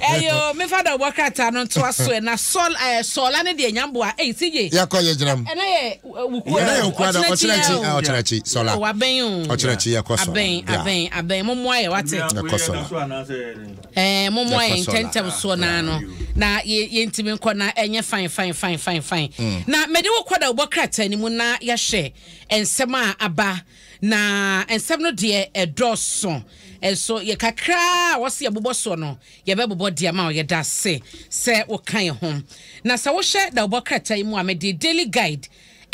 Eyo me father wakata no to aso na sola ne de nyambo a CJ yakoye ginam ena ye wuko na yokwa da ochirachi sola waben ochirachi yakoso aben momoye wate momoye intentem so na no na ye ntimi nko na enye fine na mede wo kwada obokrata ni mu na ya hye ensem a aba na ensem no de edoso so ye kakra wose ye boboso no ye bebobo de ma ye da se wo kan ho na sa wo hye da obokrata mu a me de daily guide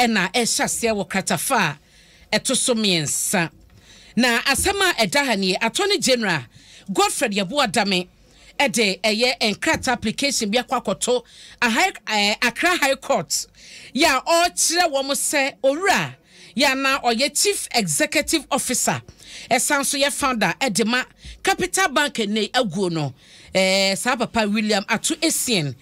na ehya wo kratafa etoso miensa na asema edahani attorney general Godfred Yabo Adame ede eye enkrata application bi akwakoto Accra High Court ya o kire wo mo se owura ya na oye chief executive officer esanso ye founder edema Capital Bank ne aguo no sa papa William atu esien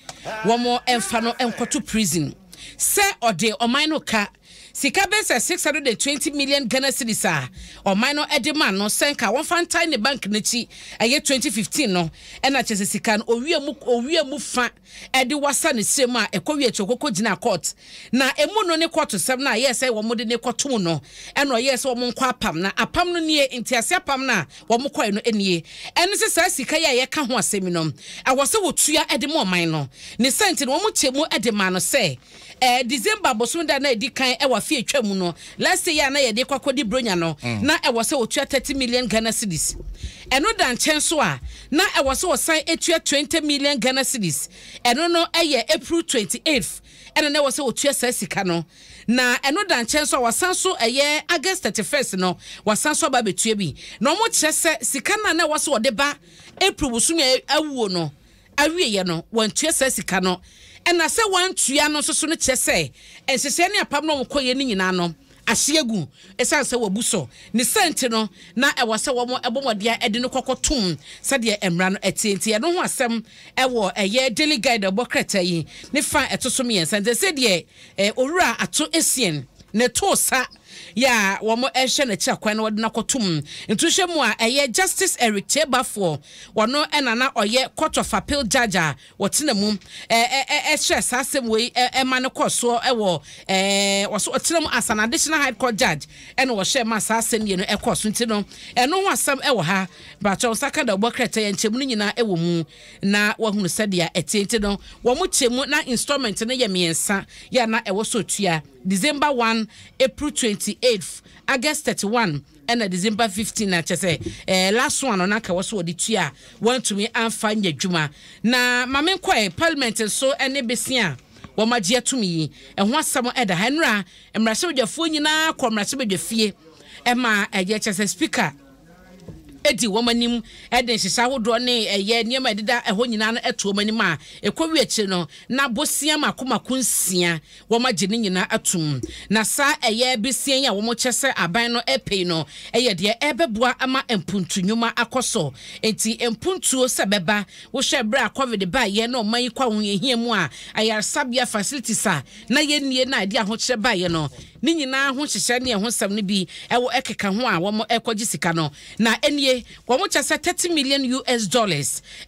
wo mo emfa no enkoto prison se ode oman no ka sika bese 620 million Ghana cedis o minor edema no senka won fantai ne bank nachi aye 2015 no ena chese sika no owie mu fa ede wasa ne srem a ekowie chokoko gina court na emu no ne court sem na yes wo mode ne kotum no ena yes wo mo nkwa apam na apam no nie ntiase apam na wo mo kwai no enie ene se sa sika ye ka ho asemi no awose wotua ede mo man no ne sent no wo mo chemu edema no se December bosunda na edikan ewa fie twam no last year na ye de kwakodi bronya no na ewo se otua 30 million Ghana cedis eno dan chenso a na ewo se osan etua 20 million Ghana cedis eno no eye April 28th eno na ewo se otua sasika no na eno dan chenso wasanso eye August 31st no wasanso ba betua bi na omo kyese sika na ewo se odeba April busumi awuo no awie ye no wantua sasika no ena se wantua no so no kyese ensese ne apam no mkoye ni nyina no ahyegu esanse wabuso ne sente no na ewose wo mo ebomodia ede no kokotum sade emra no etienti e no ho asem ewo eye daily guide obokrata yi ne fa etoso me yensa se de owura ato esien ne tosa ya wo mo ehye na kira kwan no na kotum ntuhwe mu a eye Justice Eric Tebafo wono enana oye court of appeal judge wotena mu ehye sasem we ema ne koso ewo woso otena mu as an additional high court judge ene wo hye ma sasem ye no ekoso ntino eno ho asem ewo ha ba cho saka da obokrata ye nchemu nyina ewo mu na wahunu sadia etienti no wo mo chemu na installment ne ye miensa ya na ewo so tua December 1 April 28th August 31 and December 15 na chese last one on aka was odi tua want to me amfa nyadwuma na mamen kwai parliament so ene besia wo magia to me ho asam eda hanra emrase odwafo nyina ko emrase bedwafie ema eye chese speaker edi womanim eden hisa hodo ne eye niema dida eho nyina no eto womanim a ekowi achi no na bosia makoma kunsia womaje ne nyina atum na sa eye besia ya womo kyese aban no epei no eye de ebeboa ama empuntunwuma akoso enti empuntuo sebeba wo hwe bra covid ba ye no man kwa ho yehia mu a ayarsabia facilities a na ye nie na ade aho kyere ba ye no ni nyina ho hyehye ne ho sam ne bi ewo ekeka ho a womo ekogi sika no na enie womo kyese $30 million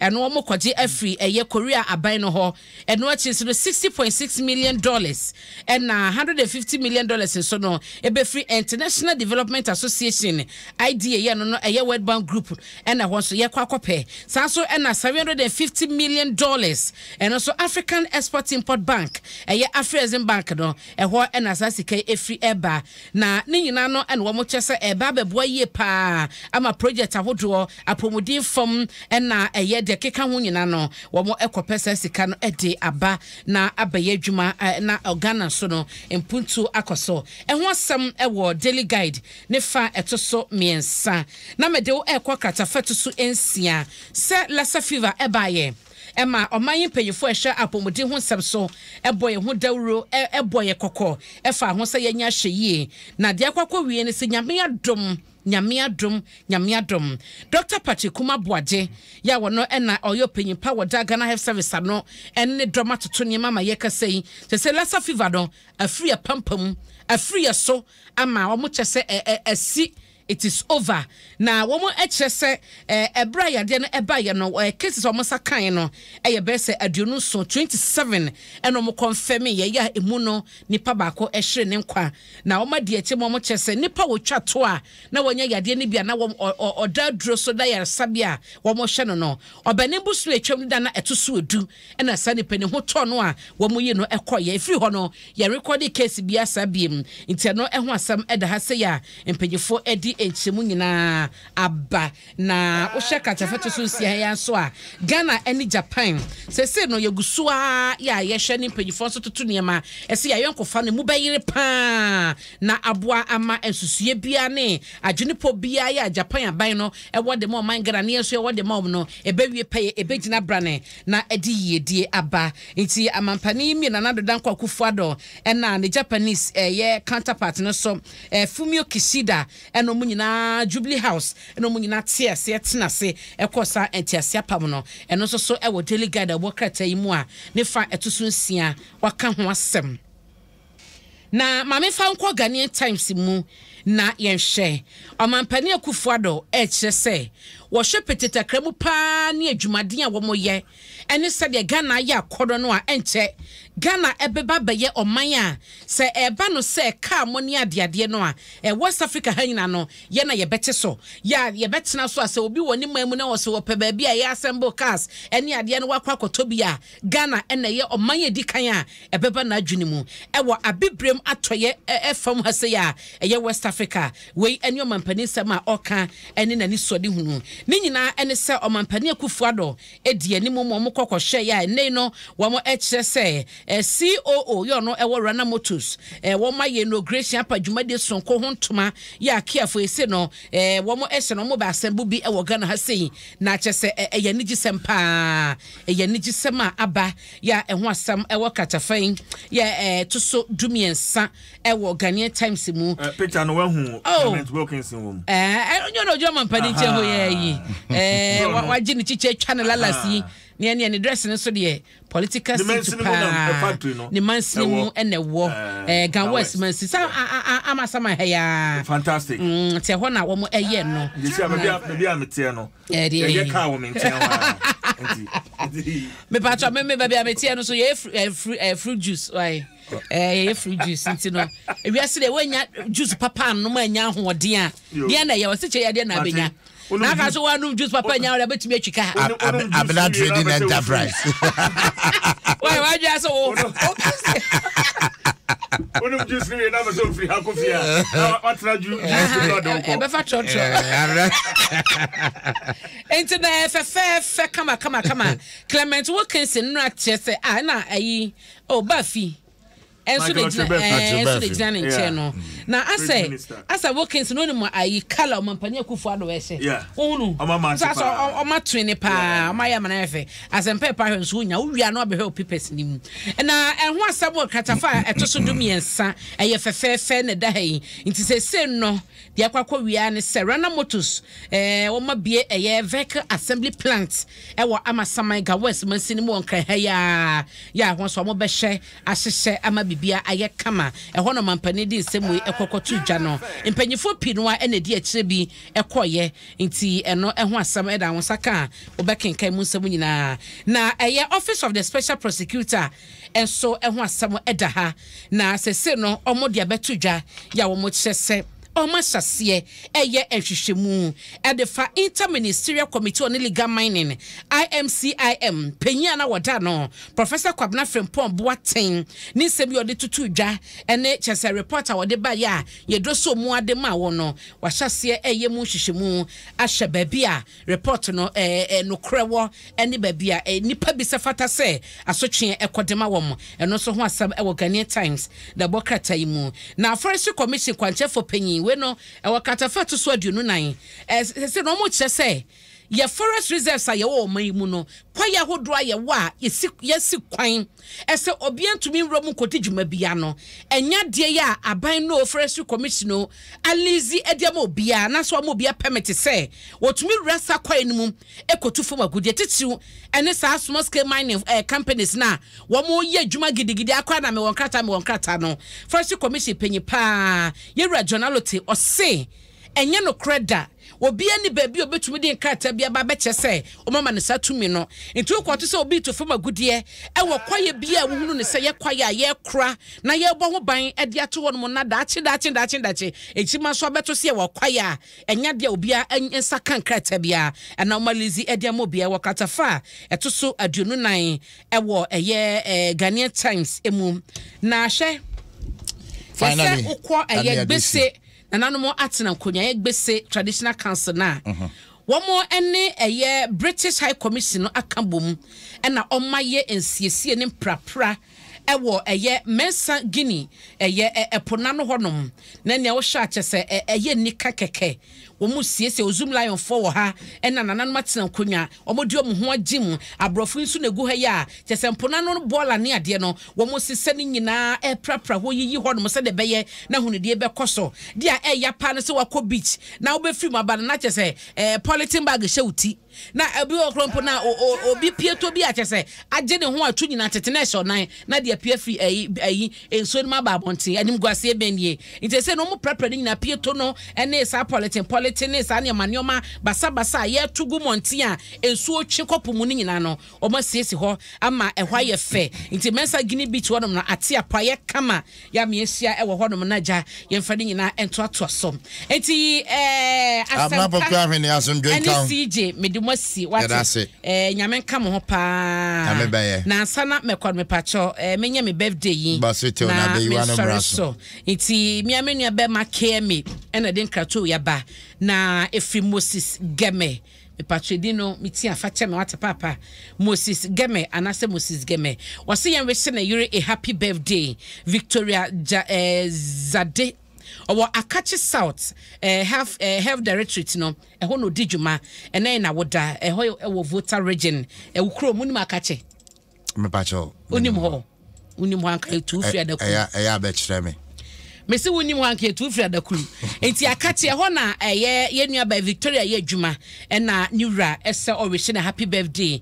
and womo kwaje afri eye Korea aban no ho eno achi so $60.6 million and $150 million so no ebe free International Development Association IDA ye no eye World Bank Group and ho so ye kwakope sanso and $750 million and also African Export Import Bank eye Afrexim Bank no eho and asasika efri eba na ni nyina no and womo kyese eba beboa ye pa ama project ahodo apomodin fom na eye de keka ho nyina no womo ekopesa sika no ede aba na abaye adwuma na Ghana so no empuntu akoso eho asem ewo daily guide ne fa etoso miensa na mede wo ekokata fatusu ensia se lassa fever ebaye ema omanyi peyifo ehwe apomodi ho nsem so eboye ho dawuro eboye kokko efa ho se yenya hweyie na de akwakọ wie ne se nyame adom Dr. Patrick Kumabuaje ya wono ena oyo penyimpa woda Ghana Health Service ano enne drama toto ne mama ye kasei se lassa fever no afri pampam afri so ama wo mo kyese asi it is over na womo eche se ebra yade no eba ye no cases omo sakan no eye be se aduonu so 27 eno mo confirm ye ya emu no nipa baako ehre ne nkwa na woma de eche mo chese nipa wo twa to a na wonya yade ne bia na wom oda duro so da yare sabia womo hye no obane busu etwam da na etoso edu na sa nipa ne ho to no a womo yi no ekoye efiri ho no ye record case bia sabiem nti no eho asam eda ha se ya empanyefo edi enchemu nyina aba na wo hye katafeto so sia ya so a Ghana eni Japan se no yegusua ya ye hye ni empanyefo so tutu niema ese ya yonkofa ne mu bayire pa na aboa ama ensusue bia ne adwenipo bia ya Japan aban no ewo de mo man Ghana ne yeso ewo de mo no ebewie pay ebegina brane na edi yedie aba nti amampani mi na nadodan kwa kufuado na ne Japanese ye counterpart no so Fumio Kishida eno mu nyina Jubilee House eno mu nyina tiase tenase ekosa entiase apam no eno so ewo daily guide wo krata yi mu a ne fa etoso nsia waka ho asem na mame fa nkọ Ghanaian Times mu na yenhwe amampani akufuado eche se wo hwe peteta kramu pa ne adwumaden a wo moye ene se de Ghana ya akodo no a enche Ghana ebeba beye oman a se eba no se ka moni adeade no a West Africa hanyina no ye na ye bete so ya ye betena so ase obi woni mamu na wo se wo pe ba bia ye assemble cars ene ade no wakwa kotobi a Ghana ene ye oman edikan a ebeba na adwuni mu ewo abibrem atoye efam ha se ya ye West Africa we ene omampani sama oka ene nani sodi hunu ni nyina ene se omampani akufuado edi ani mu mo kokoshe ya ene no wo mo eche se COO yo no ewo Rana Motors wo ma ye inauguration apa dwumade sonko hontoma ya kiafo ese no wo mo ese no mo ba asembu bi ewo Ghana ha sei na chese ye nigi sempa ye nigi sema aba ya eho asam ewo katafan ya tuso dumiensa ewo Ghanaian Times mu picture no wahu Clement Wilkinson wo onyo no joma mpani che ho ye yi waji ni chiche channel lalasi ne dress ne so de political the mansimu ene wo Gan West mansi sa amasama heya fantastic te ho na wo mo eye no disi maybe amete no ye ka wo mentia me patro me baby amete no so ye fruit juice why ye fruit juice nti no ewiase de wanya juice papa no ma nya hoden a de na ye wo se che ye de na benya na ka so wanu juice papa nya wo betumi atwika abena trading enterprise why just so Onu juice ni na so free hakofia watra juice no don be fa trotro enti na fe kama Clement Wilkinson no atese na ayi bafi enso de jana nche no na asa Wilkinson no mo ayi kala o mampani akufuado we se onu o ma twene pa o ma ya mana efe asempe pa hwenso unya uwia no abehwe opipes ni mu na enho asabo kratafa etoso dumiensa eye fefefe ne da hai nti se no de akwakwa wia ne Rana Motors o ma bie eye vehicle assembly plant ewo amasamai ga West mansini mu onka ha ya ho so mo behye ahyehye ama bibia aye kama eho no mampani di nsemu ekokotu dwa no empanyifo pinwa ene di akire bi ekoye nti eno eho asam eda wonsaka obekenkan mu nsemu nyina na eye Office of the Special Prosecutor enso eho asam eda ha na sese no omode abetu dwa ya wo mo kyese Omasase eye ehwehwemu edefa Interministerial Committee on Illegal Mining IMCIM penya na wada no Professor Kwabena Frempong Boateng ni nsem yode tutu dwa ene chese reporter wode ba ya yedroso mu ade ma wo no wahase eye mu hwehwemu ahye baby a report no no krewo ene baby a nipa bi se fata se asotwe ekodema wo eno so ho asam e wo Ghanaian Times da bokrata yimu na Forestry Commission kwanche for penyi we no wakatafa to so aduonu nan se no mo kyese ye forest reserves aye wo man mu no kwaya hodo aye wa yesi kwan ese obiantumi nromu kotijuma bia no enya de ya aban no Forestry Commission no alizi ediama obia na so mo bia permit se wotumi rasa kwan mu ekotu fom agudie titiu ene sa small scale mining companies na wo mo ye adwuma gidigidi akwa na me won krata no Forestry Commission penyi pa ye regionality o se enye no kreda obi ani baabi obetumi de nkrata bia ba beche se o mama ne satumi no nti ukwoto se obi to fama gudie e wo kwaye bia wo hunu ne se ye kwaye a ye kra na ye bo ho ban e de ato wono na daachi echima so abeto se ye wo kwaye a enya de obi a ensa kan nkrata bia na omalizi e de mobia wo katafa eto so aduonu nan e wo eye Ghanaian Times emu na hwe finally ukwo eye gbese nananom atena nkonya ye gbese traditional council na womo ene eye British High Commission no akabom na omaye ensiesie ne mprapra ewo eye Mensa Guinea eye epona no honom na ne wo hwa kyese eye nika keke womu siese ozum lion fo wo ha na nananom atena nkonya omodi omho agim abrofo nsu negu ha ya kyese mpona no bola ne ade no womu sise ne nyina prapra ho yiyi honom se de beye na hunide be koso dia ya pa ne se wako beach na wo be film abana na kyese politin bag shewuti na obi okrompo na obi pieto bi a kyese agye ne ho atu nyina tete na ehso nan na de pie fi enso ne ma ba bonte anim guase benie nti se no mu prapra ne nyina pieto no ene sa politin ne sa ne manioma basa ye tugu monti a ensu otwe kopo ne nyina no o ma siesi ho ama ehwa ye fe nti Mensa Guinea beach wonom na ate apa ye kama ya miesia ewo honom na ja ye mfa ne nyina ento ato asom nti asampa CJ medimosi wate nyame nka mo ho pa na sana mekwa me pacho menye me birthday yi na be you wan braso nti mi amenu be make me ena den krato ya ba na efi Moses Geme me patredino miti afache me wata papa Moses Geme anase Moses Geme wase yen wese na yure a happy birthday Victoria Zade owo Akachi South health directorate no eho no dijuma ena na woda eho voter region ukro munim Akachi me pacho unim ho anka tu fi adaku ya be kire me mesi woni mu anke tu fira da kuru enti akate ho na ye nua ba Victoria ye adwuma na niwra ese owish na happy birthday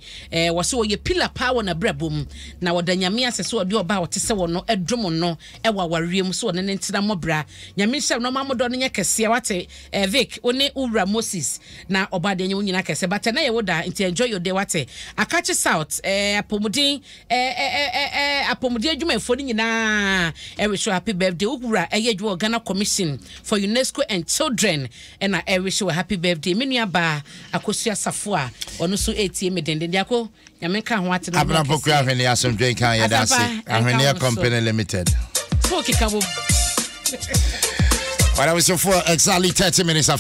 wo se wo ye pillar power na brabom na woda nyame asese wo de oba wote se wo no edwom no wa wariem so ne ntina mobra nyame hye no mamodo no nye kese wate Vic oni uwra Moses na oba de nye nyina kese but na ye woda enti enjoy your day wate Akachi South apomudin adwuma efo ni nyina wish happy birthday uwra Ghana Commission for UNESCO and Children and I wish you a happy birthday menu ba akosia safo ono so ATM dende diako nyamenka ho atena abna poku ahwene asomdwen kan ye dase ahwene company limited so kikabo What I was for exactly 30 minutes after